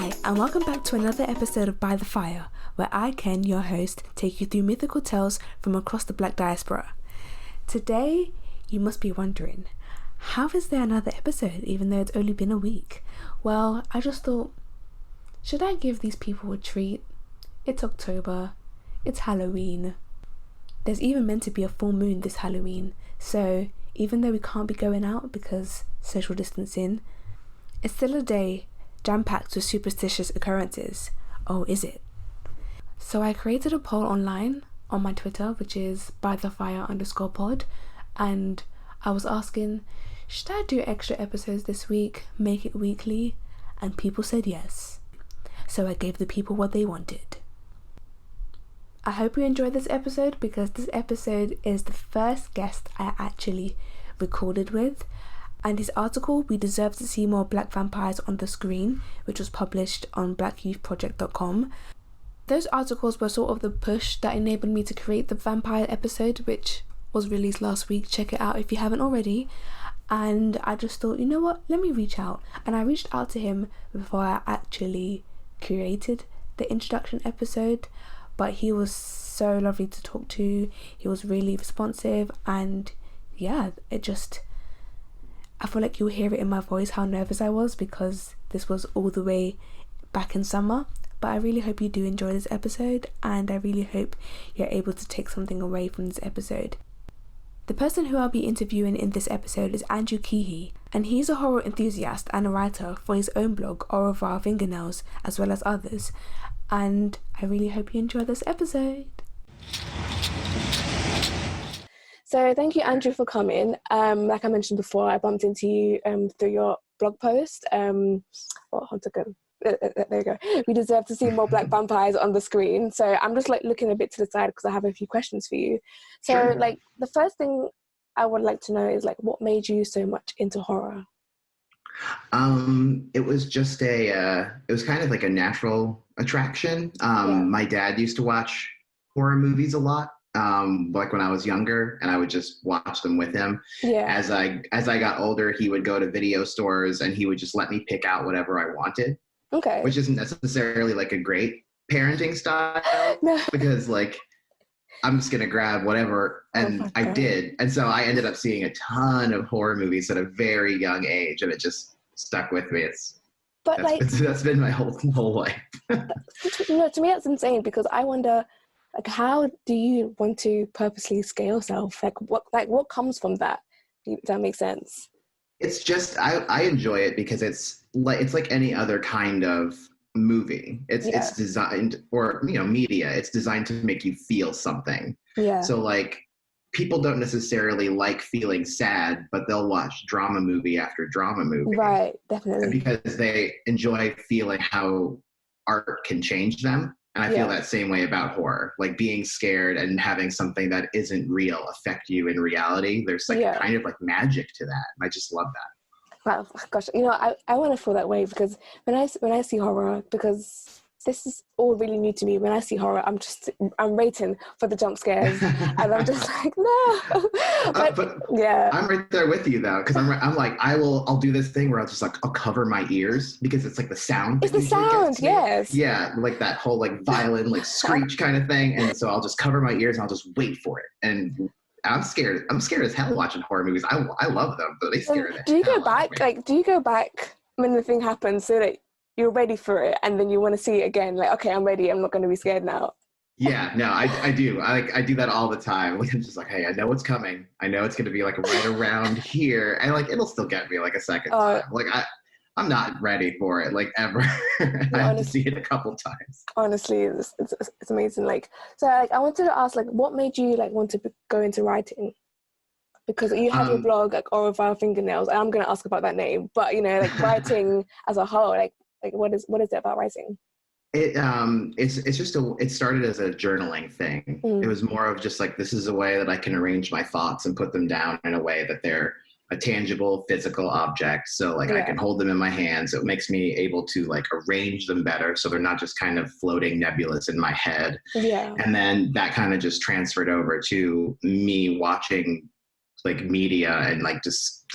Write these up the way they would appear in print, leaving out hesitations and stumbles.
Hi, and welcome back to another episode of By the Fire, where I, Ken, your host, take you through mythical tales from across the Black diaspora. Today, you must be wondering, how is there another episode even though it's only been a week? Well, I just thought, should I give these people a treat? It's October, it's Halloween. There's even meant to be a full moon this Halloween, so even though we can't be going out because social distancing, it's still a day jam-packed with superstitious occurrences. Oh, is it? So I created a poll online on my Twitter, which is bythefire_pod, and I was asking, should I do extra episodes this week, make it weekly? And people said yes. So I gave the people what they wanted. I hope you enjoyed this episode because this episode is the first guest I actually recorded with, and his article, We Deserve to See More Black Vampires on the Screen, which was published on blackyouthproject.com. Those articles were sort of the push that enabled me to create the vampire episode, which was released last week. Check it out if you haven't already. And I just thought, you know what, let me reach out. And I reached out to him before I actually created the introduction episode, but he was so lovely to talk to. He was really responsive, and yeah, I feel like you'll hear it in my voice how nervous I was because this was all the way back in summer. But I really hope you do enjoy this episode, and I really hope you're able to take something away from this episode. The person who I'll be interviewing in this episode is Andrew Keahey, and he's a horror enthusiast and a writer for his own blog, Au Revoir, Fingernails, as well as others. And I really hope you enjoy this episode. So thank you, Andrew, for coming. Like I mentioned before, I bumped into you through your blog post. There you go. We deserve to see more Black vampires on the screen. So I'm just looking a bit to the side because I have a few questions for you. So Sure. The first thing I would like to know is what made you so much into horror? It was just it was kind of like a natural attraction. My dad used to watch horror movies a lot. When I was younger, and I would just watch them with him. Yeah. As I got older, he would go to video stores and he would just let me pick out whatever I wanted. Okay. Which isn't necessarily a great parenting style. No. Because I'm just gonna grab whatever, and I did. And so I ended up seeing a ton of horror movies at a very young age, and it just stuck with me. That's been my whole life. To me that's insane because I wonder, how do you want to purposely scale yourself? What comes from that? Does that make sense? It's just I enjoy it because it's like any other kind of movie. It's designed, or media. It's designed to make you feel something. Yeah. So people don't necessarily like feeling sad, but they'll watch drama movie after drama movie. Right. Definitely. Because they enjoy feeling how art can change them. And I feel that same way about horror, being scared and having something that isn't real affect you in reality. There's kind of magic to that. And I just love that. Wow, gosh, I want to feel that way because when I see horror, because this is all really new to me. When I see horror, I'm waiting for the jump scares, and I'm just no. But yeah, I'm right there with you though, because I'll do this thing where I'll cover my ears because it's the sound. It's the sound, yes. Yeah, that whole violin screech kind of thing, and so I'll just cover my ears and I'll just wait for it. And I'm scared as hell watching horror movies. I love them, but they scare the hell. Do you go back when the thing happens so that you're ready for it, and then you want to see it again? Okay, I'm ready. I'm not going to be scared now. Yeah, no, I do. I do that all the time. I'm just hey, I know what's coming. I know it's going to be right around here, and it'll still get me a second time. I'm not ready for it ever. I have to see it a couple times. Honestly, it's amazing. So I wanted to ask what made you want to go into writing? Because you have your blog Au Revoir Fingernails, and I'm going to ask about that name. But writing as a whole, what is it about writing? It started as a journaling thing. It was more of just this is a way that I can arrange my thoughts and put them down in a way that they're a tangible physical object. So I can hold them in my hands. It makes me able to arrange them better so they're not just kind of floating nebulous in my head. Yeah. And then that kind of just transferred over to me watching media and just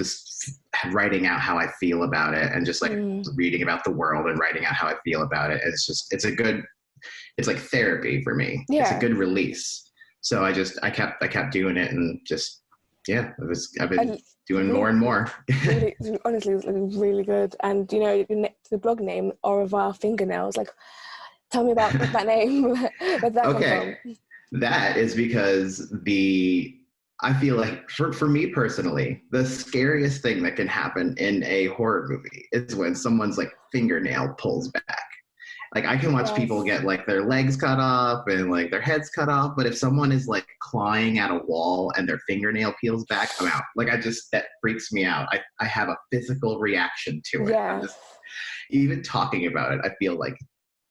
writing out how I feel about it, and just like reading about the world and writing out how I feel about it. It's like therapy for me. Yeah. It's a good release. So I kept doing it, and just, yeah, I've been doing more and more. Really, honestly, it was really good. And you know, the blog name, Au Revoir, Fingernails. Like, tell me about that name. Where'd that come from? That is because I feel like for me personally, the scariest thing that can happen in a horror movie is when someone's like fingernail pulls back. Like, I can watch people get like their legs cut off and like their heads cut off, but if someone is like clawing at a wall and their fingernail peels back, I'm out. Like, that freaks me out. I have a physical reaction to it. Yeah. Even talking about it, I feel like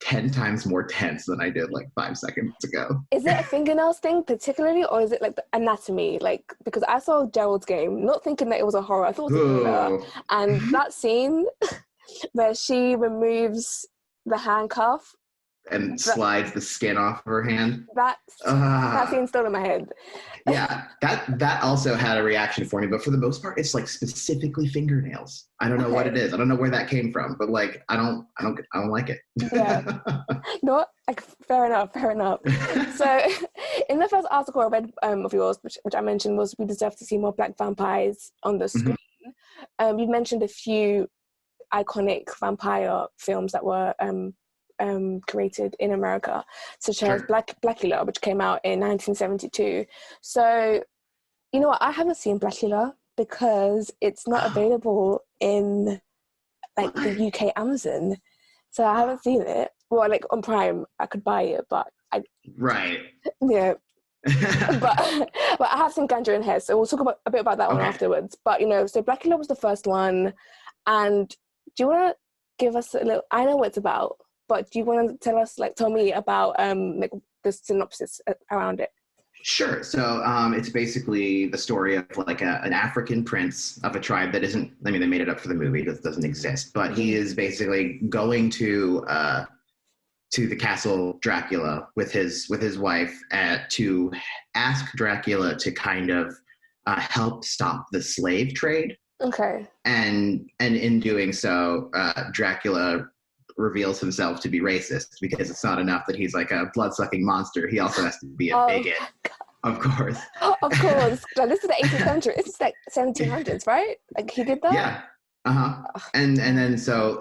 10 times more tense than I did like 5 seconds ago. Is it a fingernails thing particularly, or is it like the anatomy? Like, because I saw Gerald's Game, not thinking that it was a horror. I thought it was a thriller. And that scene where she removes the handcuff and slides the skin off her hand. That scene's still in my head. Yeah, that also had a reaction for me, but for the most part, it's like specifically fingernails. I don't know what it is. I don't know where that came from, but like I don't like it. Yeah. No, like fair enough. So, in the first article I read of yours, which I mentioned, was we deserve to see more black vampires on the screen. You mentioned a few iconic vampire films that were created in America, such as Blacula, which came out in 1972. So, you know what? I haven't seen Blacula because it's not available in like the UK Amazon. So I haven't seen it. Well, like on Prime, I could buy it, but yeah. but I have seen Gander and Hess, so we'll talk a bit about that one afterwards. But you know, so Blacula was the first one, and do you want to give us a little? I know what it's about, but do you want to tell me about like the synopsis around it? Sure. So it's basically the story of like an African prince of a tribe that isn't. I mean, they made it up for the movie. That doesn't exist, but he is basically going to the castle Dracula with his wife to ask Dracula to kind of help stop the slave trade. Okay. And in doing so, Dracula reveals himself to be racist, because it's not enough that he's like a blood-sucking monster. He also has to be a bigot, of course. Of course. Like, this is the 18th century. It's like 1700s, right? Like, he did that? Yeah. And then so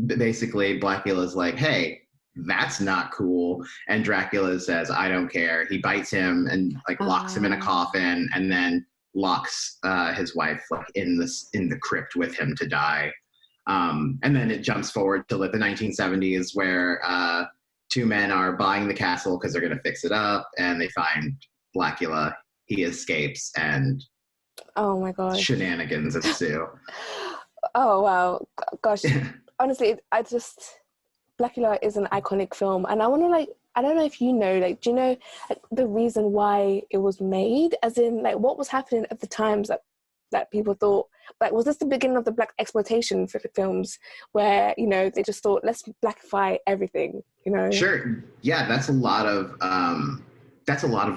basically Blacula's like, hey, that's not cool. And Dracula says, I don't care. He bites him and like locks him in a coffin, and then locks his wife like in the crypt with him to die. And then it jumps forward to like the 1970s, where two men are buying the castle because they're going to fix it up, and they find Blacula. He escapes, and oh my gosh, shenanigans ensue. Oh wow, gosh. Honestly, Blacula is an iconic film, and I want to I don't know if you know, do you know the reason why it was made? As in, what was happening at the times that people thought, was this the beginning of the black exploitation for the films, where, they just thought, let's blackify everything, Sure. Yeah, that's a lot of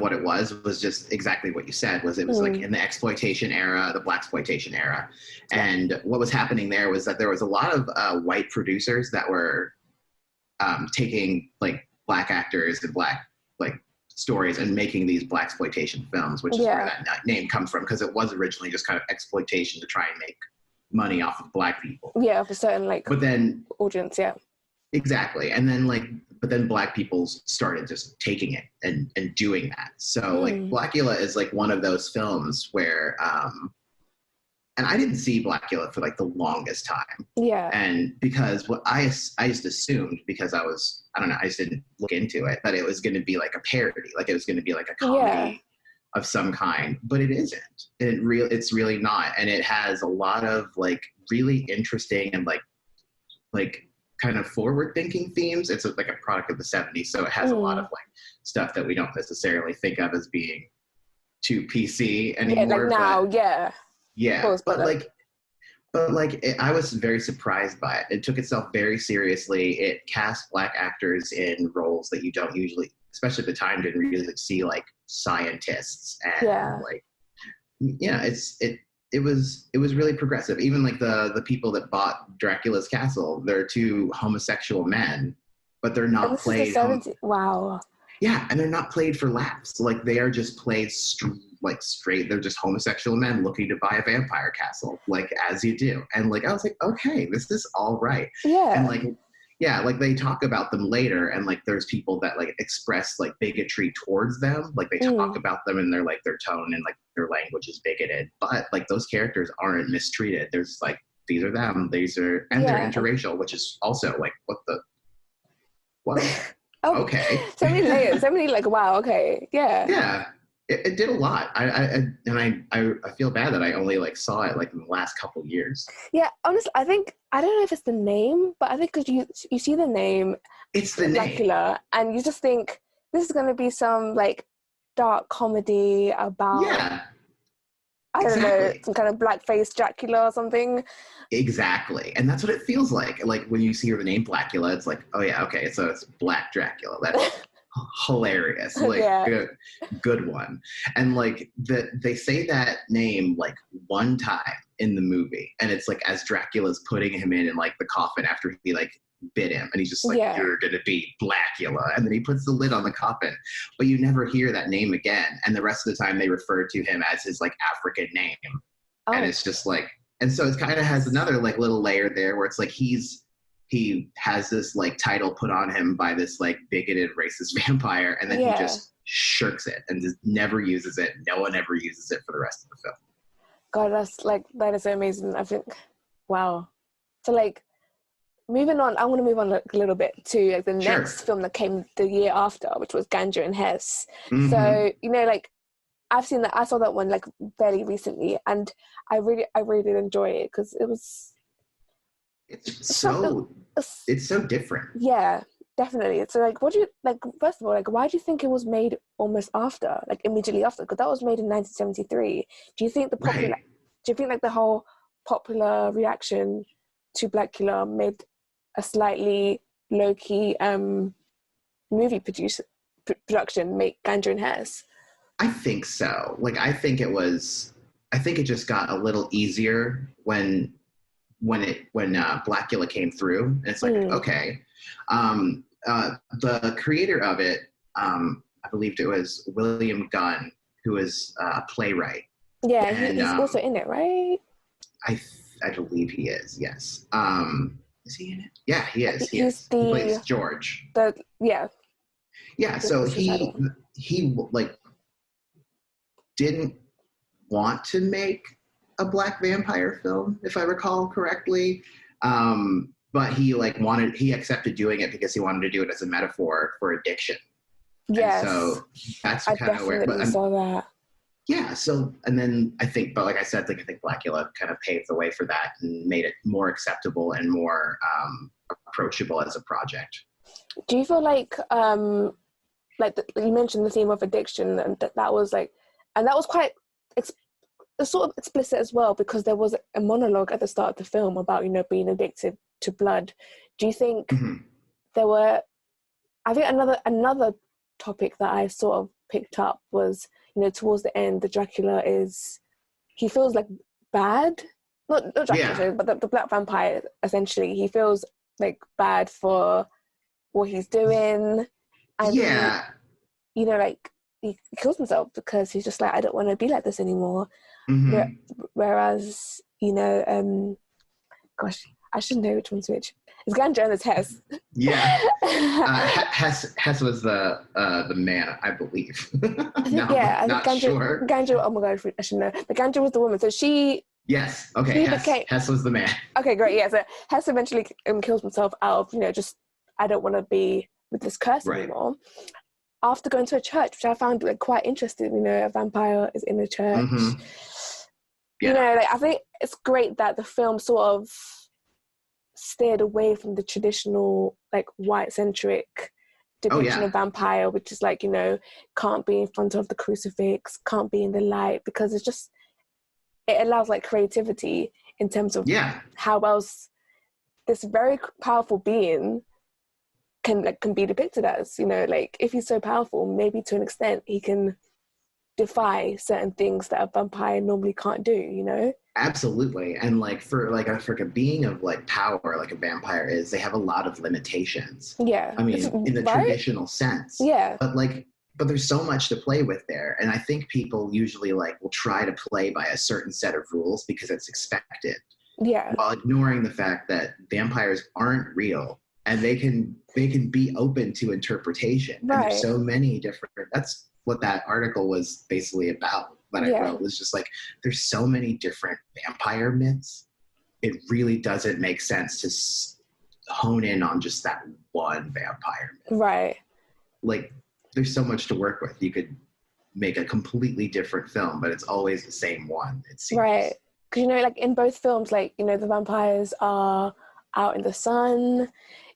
what it was just exactly what you said. It was like in the exploitation era, the blaxploitation era. And what was happening there was that there was a lot of white producers that were taking like black actors and black like stories and making these blaxploitation films, which is where that name comes from, because it was originally just kind of exploitation to try and make money off of black people. Yeah, of a certain but then audience, yeah. Exactly. And then but then black people started just taking it and doing that. So like Blacula is like one of those films where and I didn't see Blacula for like the longest time. Yeah. And because what I just assumed, because I just didn't look into it, that it was going to be like a parody, like it was going to be like a comedy of some kind, but it isn't. It's really not. And it has a lot of like really interesting and like kind of forward-thinking themes. It's like a product of the 70s, so it has a lot of like stuff that we don't necessarily think of as being too PC anymore. Yeah, now, yeah, course, but I was very surprised by it. It took itself very seriously. It cast black actors in roles that you don't usually, especially at the time, didn't really see, like scientists and it was really progressive. Even like the people that bought Dracula's castle, they're two homosexual men, but they're And not this is the played. 70s. Wow. Yeah, and they're not played for laughs. Like they are just played like straight. They're just homosexual men looking to buy a vampire castle, like as you do. And like I was like, okay, this is all right. Yeah. And like, yeah, like they talk about them later, and like there's people that like express like bigotry towards them. Like they talk about them, and they're like their tone and like their language is bigoted. But like those characters aren't mistreated. There's like these are them, these are, and they're interracial, which is also like what. Oh, okay. So many layers. So many like, wow. Okay. Yeah. Yeah. It did a lot. I feel bad that I only like saw it like in the last couple years. Yeah. Honestly, I think I don't know if it's the name, but I think because you see the name, it's the Blacula, name, and you just think this is going to be some like dark comedy about I don't know, some kind of blackface Dracula or something. Exactly. And that's what it feels like. Like when you see the name Blacula, it's like, oh yeah, okay, so it's Black Dracula. That's hilarious. Like good one. And like they say that name like one time in the movie, and it's like as Dracula's putting him in like the coffin after he like bit him, and he's just like, you're gonna be Blacula, and then he puts the lid on the coffin, but you never hear that name again, and the rest of the time they refer to him as his like African name. And it's just like, and so it kind of has another like little layer there where it's like he has this like title put on him by this like bigoted racist vampire, and then he just shirks it and just never uses it. No one ever uses it for the rest of the film. God, that is so amazing. I think, wow. So like, moving on, I want to move on like, a little bit to like the next film that came the year after, which was Ganja and Hess. So, you know, like I saw that one like fairly recently, and I really did enjoy it because it's so different. Yeah, definitely. So like, what do you like? First of all, like, why do you think it was made almost after, like immediately after? Because that was made in 1973. Do you think do you think like the whole popular reaction to Blacula made a slightly low-key movie production make Ganja and Hess? I think so. Like, I think it just got a little easier when Blacula came through. And it's like, okay. The creator of it, I believed it was William Gunn, who is a playwright. Yeah, and, he's also in it, right? I believe he is, yes. Is he in it? Yeah, he is. He plays George. Yeah, so he like didn't want to make a black vampire film, if I recall correctly. But he accepted doing it because he wanted to do it as a metaphor for addiction. Yes. And so that's kind of where I saw that. Yeah. So, and then I think like I said, like I think Blacula kind of paved the way for that and made it more acceptable and more approachable as a project. Do you feel like you mentioned the theme of addiction, and that was like, and that was quite sort of explicit as well, because there was a monologue at the start of the film about, you know, being addicted to blood. Do you think there were? I think another topic that I sort of picked up was, you know, towards the end, the Dracula he feels like bad, not Dracula, but the black vampire, essentially. He feels like bad for what he's doing, and you know, like he kills himself because he's just like, I don't want to be like this anymore. Whereas, you know, gosh, I should know which one's which. It's Ganja and it's Hess. Yeah. Hess was the man, I believe. I think Ganja, sure. Ganja, oh my God, I should know. But Ganja was the woman. So she... Yes. Okay. Hess was the man. Okay, great. Yeah. So Hess eventually kills himself out of, you know, just, I don't want to be with this curse anymore. After going to a church, which I found like quite interesting, you know, a vampire is in a church. You know, like I think it's great that the film sort of steered away from the traditional like white-centric depiction of vampire, which is like, you know, can't be in front of the crucifix, can't be in the light, because it's just, it allows like creativity in terms of how else this very powerful being can be depicted as, you know, like if he's so powerful, maybe to an extent he can defy certain things that a vampire normally can't do, you know? Absolutely. And like for a being of like power, like a vampire is, they have a lot of limitations. Yeah. I mean, in the right? traditional sense. Yeah. But there's so much to play with there. And I think people usually like will try to play by a certain set of rules because it's expected. Yeah. While ignoring the fact that vampires aren't real and they can be open to interpretation. Right. And there's so many different, that's what that article was basically about that I wrote, was just like, there's so many different vampire myths. It really doesn't make sense to hone in on just that one vampire myth. Right. Like, there's so much to work with. You could make a completely different film, but it's always the same one, it seems. Right. Because, you know, like in both films, like, you know, the vampires are out in the sun,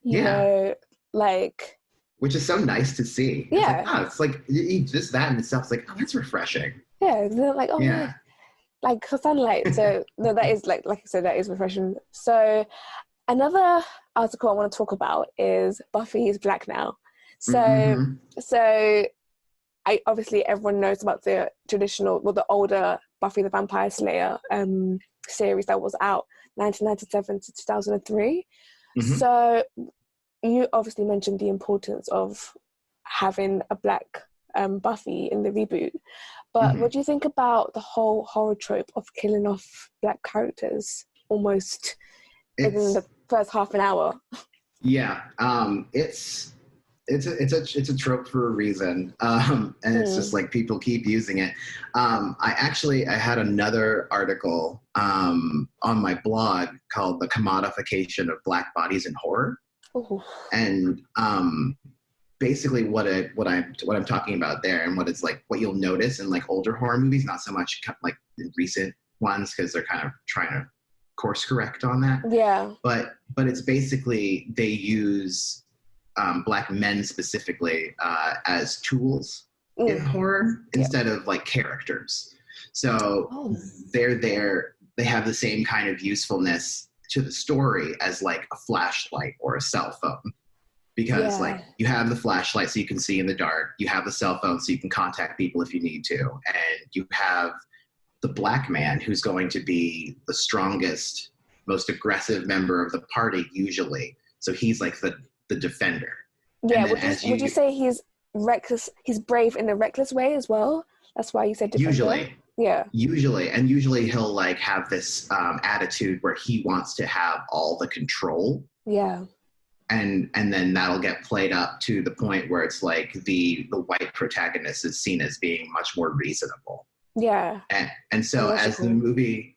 you know, like... Which is so nice to see. Yeah. It's like just that in itself is like, oh, that's refreshing. Yeah, they're like, oh, yeah. Like sunlight. So no, that is like I said, that is refreshing. So another article I want to talk about is Buffy is Black now. So so I obviously everyone knows about the traditional, well, the older Buffy the Vampire Slayer series that was out 1997 to 2003. So you obviously mentioned the importance of having a black Buffy in the reboot, but what do you think about the whole horror trope of killing off black characters almost in the first half an hour? Yeah, it's a trope for a reason, and it's just like people keep using it. I had another article on my blog called "The Commodification of Black Bodies in Horror." Ooh. And basically what I'm talking about there, and what it's like, what you'll notice in like older horror movies, not so much like in recent ones because they're kind of trying to course correct on that. Yeah. But it's basically they use black men specifically as tools in horror instead of like characters. So they're there. They have the same kind of usefulness to the story as like a flashlight or a cell phone, because like you have the flashlight so you can see in the dark, you have the cell phone so you can contact people if you need to, and you have the black man who's going to be the strongest, most aggressive member of the party usually, so he's like the defender. Would you say he's reckless, he's brave in a reckless way as well? That's why you said defender? Usually he'll like have this attitude where he wants to have all the control. And then that'll get played up to the point where it's like the white protagonist is seen as being much more reasonable. And so as the movie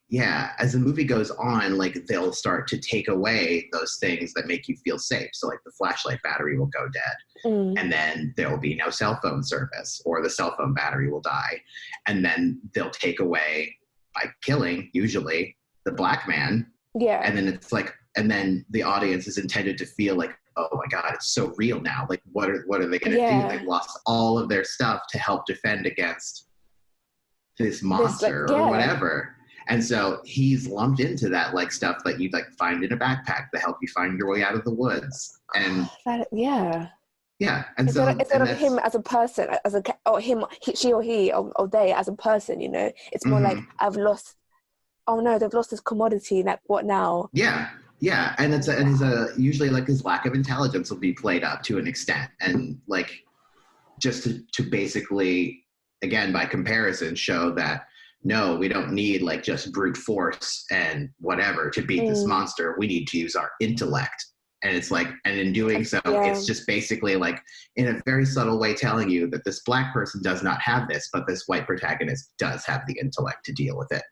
goes on, like they'll start to take away those things that make you feel safe. So like the flashlight battery will go dead, and then there will be no cell phone service, or the cell phone battery will die, and then they'll take away, by killing usually, the black man. And then it's like, and then the audience is intended to feel like, oh my God, it's so real now. Like what are they going to do? They've lost all of their stuff to help defend against this monster or whatever. And so he's lumped into that like stuff that you'd like find in a backpack to help you find your way out of the woods. And and instead of him as a person, she or he or they as a person, you know, it's more like, they've lost this commodity, like what now? And it's usually like his lack of intelligence will be played up to an extent, and like just to basically, again, by comparison, show that no, we don't need like just brute force and whatever to beat this monster. We need to use our intellect. And it's like, and in doing so, it's just basically like in a very subtle way telling you that this black person does not have this, but this white protagonist does have the intellect to deal with it.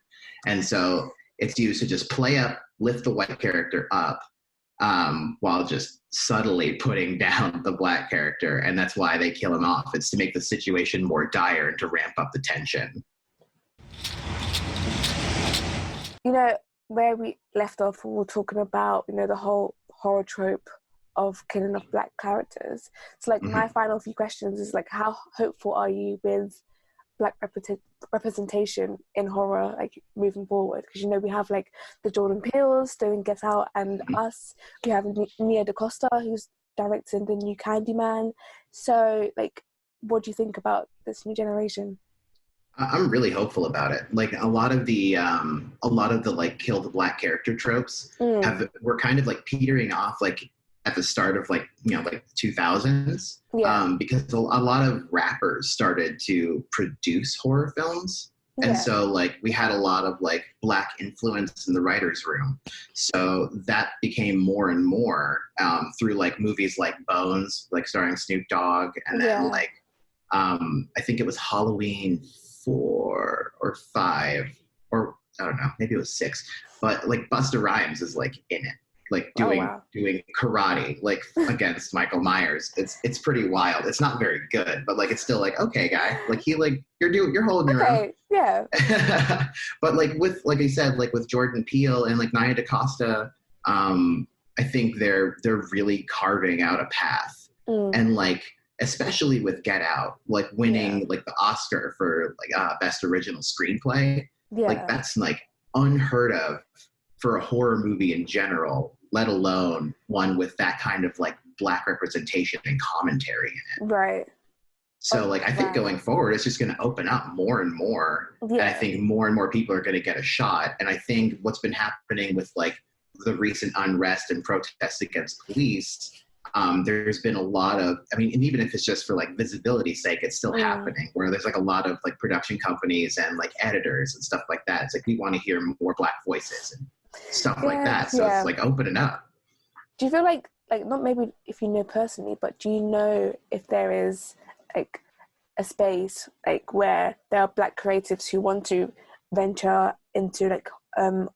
And so it's used to just lift the white character up, while just subtly putting down the black character. And that's why they kill him off. It's to make the situation more dire and to ramp up the tension. You know, where we left off, we were talking about, you know, the whole horror trope of killing off black characters. So like my final few questions is like, how hopeful are you with black representation in horror, like moving forward? Because, you know, we have like the Jordan Peele's doing Get Out and Us. We have Nia DaCosta, who's directing the new Candyman. So like, what do you think about this new generation? I'm really hopeful about it. Like a lot of the like kill the black character tropes were kind of like petering off like at the start of like like 2000s, Yeah. because a lot of rappers started to produce horror films. And Yeah. so like we had a lot of like black influence in the writers room. So that became more and more through like movies like Bones, like starring Snoop Dogg, and then Yeah. like I think it was Halloween 4 or 5, or I don't know, maybe it was 6. But like Busta Rhymes is like in it, like Oh doing wow. karate like against Michael Myers. It's pretty wild. It's not very good, but like it's still like, okay, guy, like you're holding your own. Okay. Yeah. But like I said, like with Jordan Peele and like Nia DaCosta, I think they're really carving out a path. And like especially with Get Out, like winning like the Oscar for like best original screenplay. Like Yeah. that's like unheard of for a horror movie in general, let alone one with that kind of like black representation and commentary in it. Right. So like I think Right. going forward, it's just going to open up more and more. And I think more and more people are going to get a shot. And I think what's been happening with like the recent unrest and protests against police, there's been a lot of, I mean, and even if it's just for like visibility's sake, it's still happening, where there's like a lot of like production companies and like editors and stuff like that. It's like we want to hear more black voices and stuff like that. So it's like opening up. Do you feel like not maybe if you know personally, but do you know if there is like a space like where there are black creatives who want to venture into like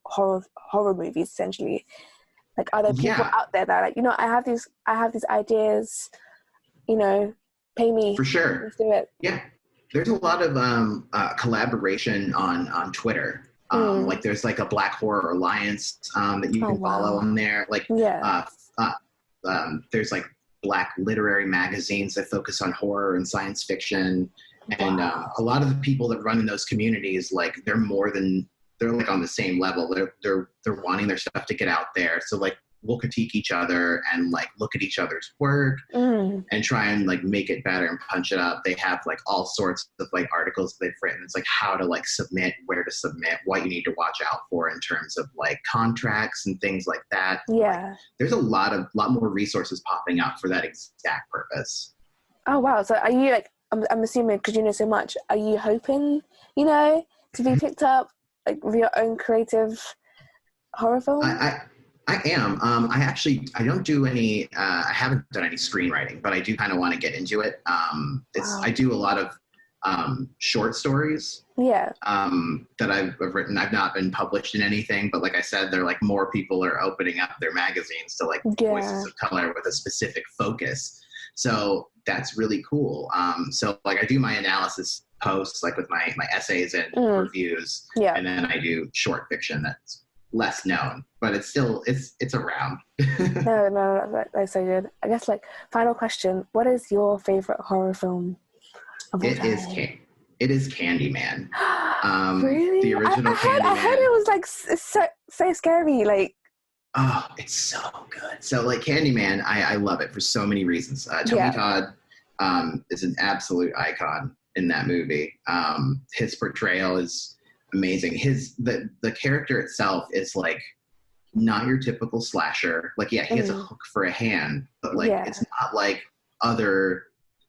horror movies essentially? Like, are there people out there that are like, I have these ideas, pay me. For sure. Let's do it. Yeah. There's a lot of collaboration on Twitter. Like there's like a Black Horror Alliance that you can follow on there. Like there's like black literary magazines that focus on horror and science fiction. And a lot of the people that run in those communities, like they're like on the same level. They're wanting their stuff to get out there. So like we'll critique each other and like look at each other's work and try and like make it better and punch it up. They have like all sorts of like articles they've written. It's like how to like submit, where to submit, what you need to watch out for in terms of like contracts and things like that. Yeah. Like, there's a lot more resources popping up for that exact purpose. Oh wow. So are you like, I'm assuming because you know so much, are you hoping, to be picked up like with your own creative horror film? I am. I don't do any. I haven't done any screenwriting, but I do kind of want to get into it. I do a lot of short stories. Yeah. That I've written. I've not been published in anything, but like I said, they're like more people are opening up their magazines to like voices of color with a specific focus. So that's really cool. So like I do my analysis posts like with my essays and reviews, and then I do short fiction that's less known, but it's still it's around. no, that's so good. I guess like final question: what is your favorite horror film of all time? It is Candyman. Really? The original Candyman. I heard it was like so scary. Like, oh, it's so good. So like Candyman, I love it for so many reasons. Tony Todd is an absolute icon in that movie. His portrayal is amazing. The character itself is like not your typical slasher. Like, he has a hook for a hand, but like it's not like other,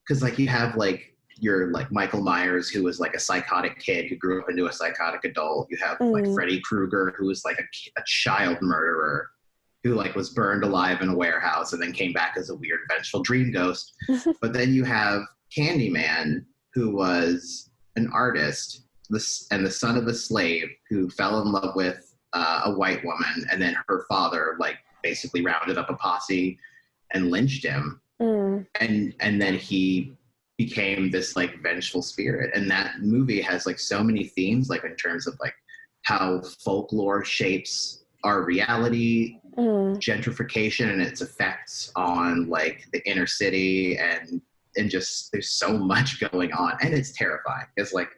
because like you have like your like Michael Myers, who was like a psychotic kid who grew up into a psychotic adult. You have like Freddy Krueger, who was like a child murderer who like was burned alive in a warehouse and then came back as a weird vengeful dream ghost. But then you have Candyman, who was an artist and the son of a slave who fell in love with a white woman, and then her father like basically rounded up a posse and lynched him. And then he became this like vengeful spirit. And that movie has like so many themes, like in terms of like how folklore shapes our reality, gentrification and its effects on like the inner city, and just there's so much going on, and it's terrifying. It's like,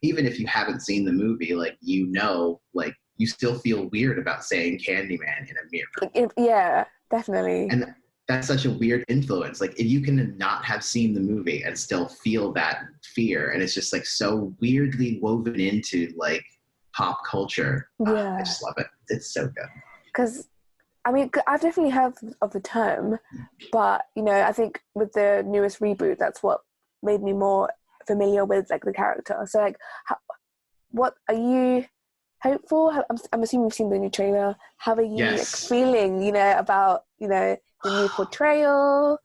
even if you haven't seen the movie, like like you still feel weird about saying Candyman in a mirror. Yeah, definitely. that's such a weird influence. Like if you can not have seen the movie and still feel that fear, and it's just like so weirdly woven into like pop culture. I just love it. It's so good. Because I mean, I've definitely heard of the term, but you know, I think with the newest reboot, that's what made me more familiar with like the character. So like, what are you hopeful? I'm assuming you've seen the new trailer. How are you like, feeling? You know, about the new portrayal.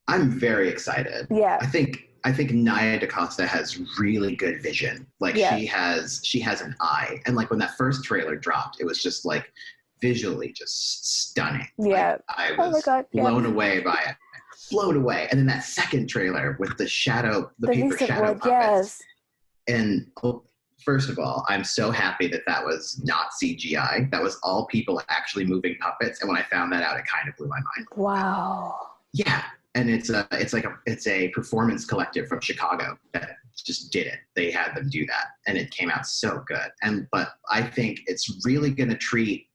I'm very excited. Yeah, I think Nia DaCosta has really good vision. Like she has an eye, and like when that first trailer dropped, it was just like visually just stunning. Yeah, like, I was blown away by it. Blown away. And then that second trailer with the paper shadow puppets. And first of all, I'm so happy that was not CGI. That was all people actually moving puppets. And when I found that out, it kind of blew my mind. Wow. Yeah. And it's a performance collective from Chicago that just did it. They had them do that, and it came out so good. But I think it's really going to treat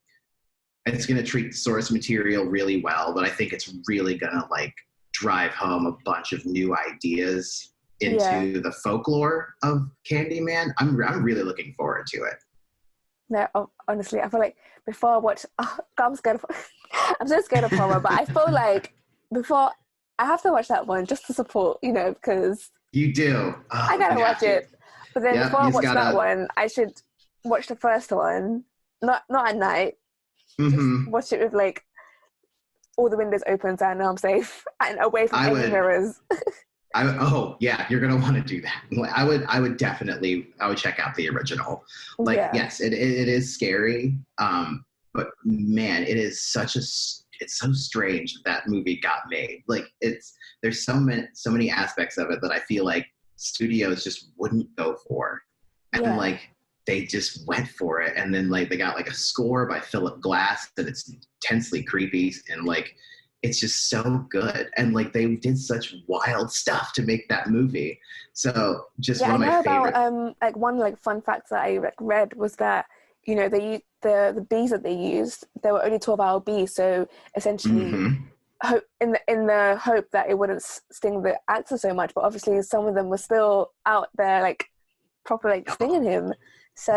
the source material really well. But I think it's really going to like drive home a bunch of new ideas into the folklore of Candyman. I'm really looking forward to it. No, honestly, I feel like before I watch, I'm scared I'm so scared of horror, but I feel like before I have to watch that one just to support, because you do. I gotta watch it. But then before I watch that one, I should watch the first one, not at night. Just watch it with like all the windows open, so I know I'm safe and away from any mirrors. You're gonna want to do that. I would definitely check out the original. Yes, it is scary, but man, it's so strange that movie got made. Like there's so many aspects of it that I feel like studios just wouldn't go for, and like they just went for it, and then like they got like a score by Philip Glass that it's intensely creepy, and like it's just so good, and like they did such wild stuff to make that movie. So just one of my favorite. About like one like fun fact that I read was that they the bees that they used, they were only 12-hour bees, so essentially in the hope that it wouldn't sting the actor so much, but obviously some of them were still out there like proper like stinging him. So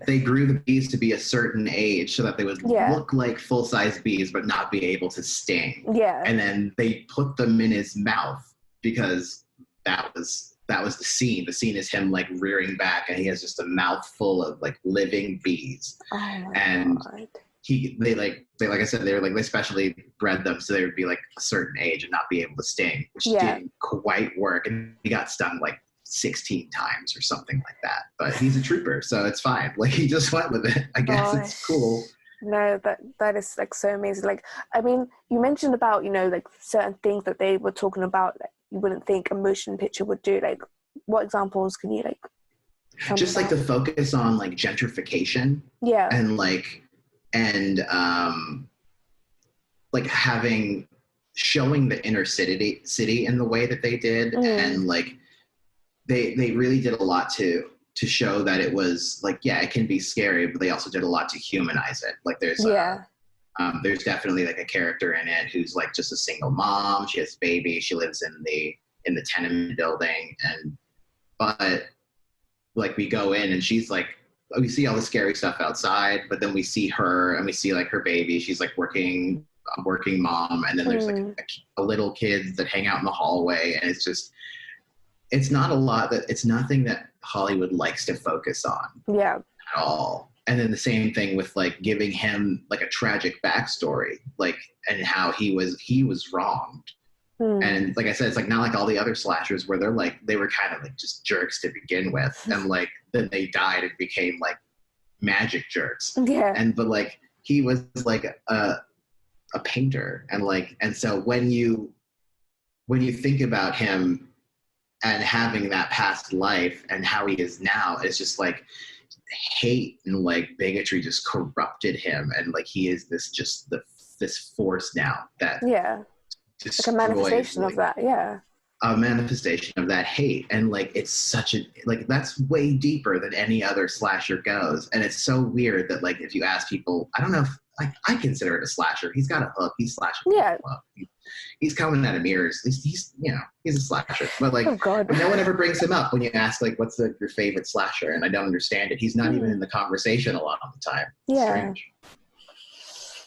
they grew the bees to be a certain age so that they would look like full-size bees but not be able to sting. Yeah. And then they put them in his mouth because that was the scene. The scene is him like rearing back, and he has just a mouthful of like living bees. Oh my God. They like I said, they specially bred them so they would be like a certain age and not be able to sting, which didn't quite work. And he got stung like 16 times or something like that, but he's a trooper, so it's fine. Like he just went with it. I guess it's cool. No, that is like so amazing. Like, I mean, you mentioned about like certain things that they were talking about that you wouldn't think a motion picture would do. Like, what examples can you like? Just like the focus on like gentrification, and like showing the inner city in the way that they did, and like. They really did a lot to show that it was like, it can be scary, but they also did a lot to humanize it. Like there's definitely like a character in it who's like just a single mom. She has a baby. She lives in the tenement building, but like we go in and she's like, we see all the scary stuff outside, but then we see her and we see like her baby. She's like a working mom, and then there's like a little kids that hang out in the hallway, and it's nothing that Hollywood likes to focus on at all. And then the same thing with like giving him like a tragic backstory, like, and how he was wronged. And like I said, it's like not like all the other slashers where they were kind of like just jerks to begin with, and like then they died and became like magic jerks. But like he was like a painter, and so when you think about him and having that past life and how he is now, it's just like hate and like bigotry just corrupted him, and like he is this force now that like a manifestation of that, a manifestation of that hate. And like it's such a like that's way deeper than any other slasher goes, and it's so weird that like if you ask people, I don't know if like I consider it a slasher. He's got a hook. He's slashing. Yeah. He's coming out of mirrors. He's a slasher. But like, oh God. no one ever brings him up when you ask like, what's your favorite slasher? And I don't understand it. He's not even in the conversation a lot of the time. It's strange.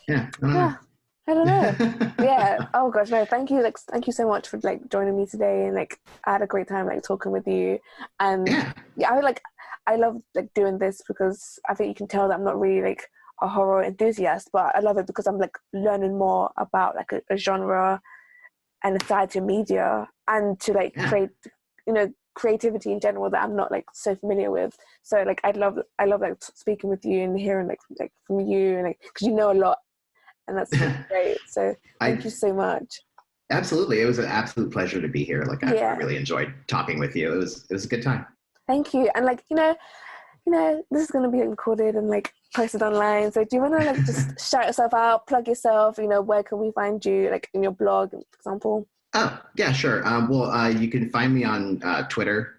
Yeah. I don't know. Yeah. Oh gosh, no. Thank you. Like, thank you so much for like joining me today, and like I had a great time like talking with you. And I love like doing this because I think you can tell that I'm not really like a horror enthusiast, but I love it because I'm like learning more about like a genre and a side to media, and to like create, creativity in general that I'm not like so familiar with. So like I love like speaking with you and hearing like from you, and like because you know a lot. And that's great. So thank you so much. Absolutely. It was an absolute pleasure to be here. Like I really enjoyed talking with you. It was a good time. Thank you. And like, this is going to be recorded and like posted online. So do you want to like just shout yourself out, plug yourself, where can we find you, like in your blog, for example? Oh, yeah, sure. You can find me on Twitter.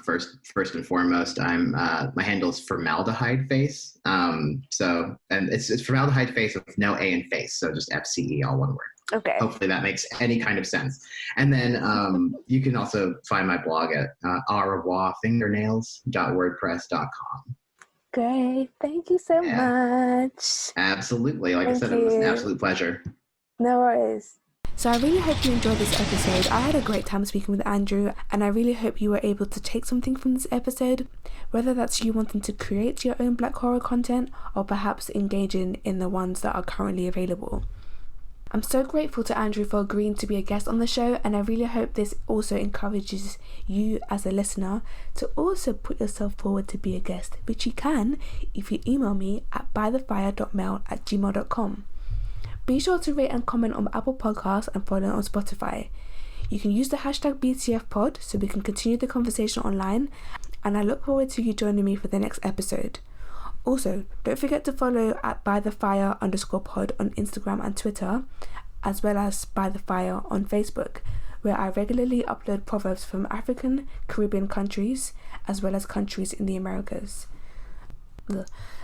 First and foremost, I'm my handle is Formaldehyde Face. And it's Formaldehyde Face with no A in face, so just FCE, all one word. Okay. Hopefully that makes any kind of sense. And then you can also find my blog at Au Revoir Fingernails.wordpress.com. Great, thank you so much. Absolutely, like I said, it was an absolute pleasure. No worries. So I really hope you enjoyed this episode. I had a great time speaking with Andrew, and I really hope you were able to take something from this episode, whether that's you wanting to create your own black horror content or perhaps engaging in the ones that are currently available. I'm so grateful to Andrew for agreeing to be a guest on the show, and I really hope this also encourages you as a listener to also put yourself forward to be a guest, which you can if you email me at bythefire.mail@gmail.com. Be sure to rate and comment on Apple Podcasts and follow on Spotify. You can use the hashtag BTFpod so we can continue the conversation online, and I look forward to you joining me for the next episode. Also, don't forget to follow at bythefire_pod on Instagram and Twitter, as well as By the Fire on Facebook, where I regularly upload proverbs from African, Caribbean countries, as well as countries in the Americas.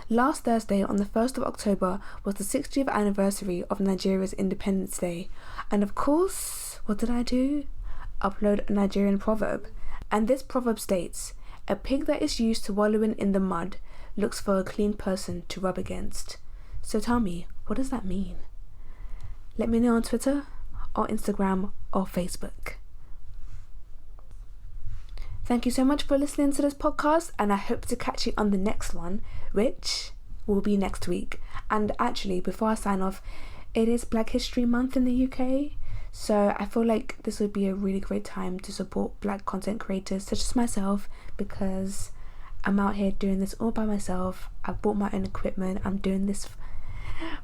Last Thursday, on the 1st of October, was the 60th anniversary of Nigeria's Independence Day. And of course, what did I do? Upload a Nigerian proverb. And this proverb states, "A pig that is used to wallowing in the mud looks for a clean person to rub against." So tell me, what does that mean? Let me know on Twitter, or Instagram, or Facebook. Thank you so much for listening to this podcast, and I hope to catch you on the next one, which will be next week. And actually, before I sign off, it is Black History Month in the UK, so I feel like this would be a really great time to support black content creators such as myself, because I'm out here doing this all by myself. I've bought my own equipment. I'm doing this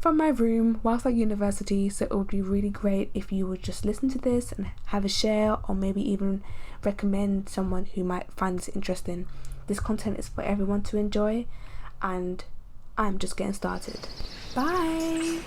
from my room whilst at university, so it would be really great if you would just listen to this and have a share, or maybe even recommend someone who might find this interesting. This content is for everyone to enjoy, and I'm just getting started. Bye.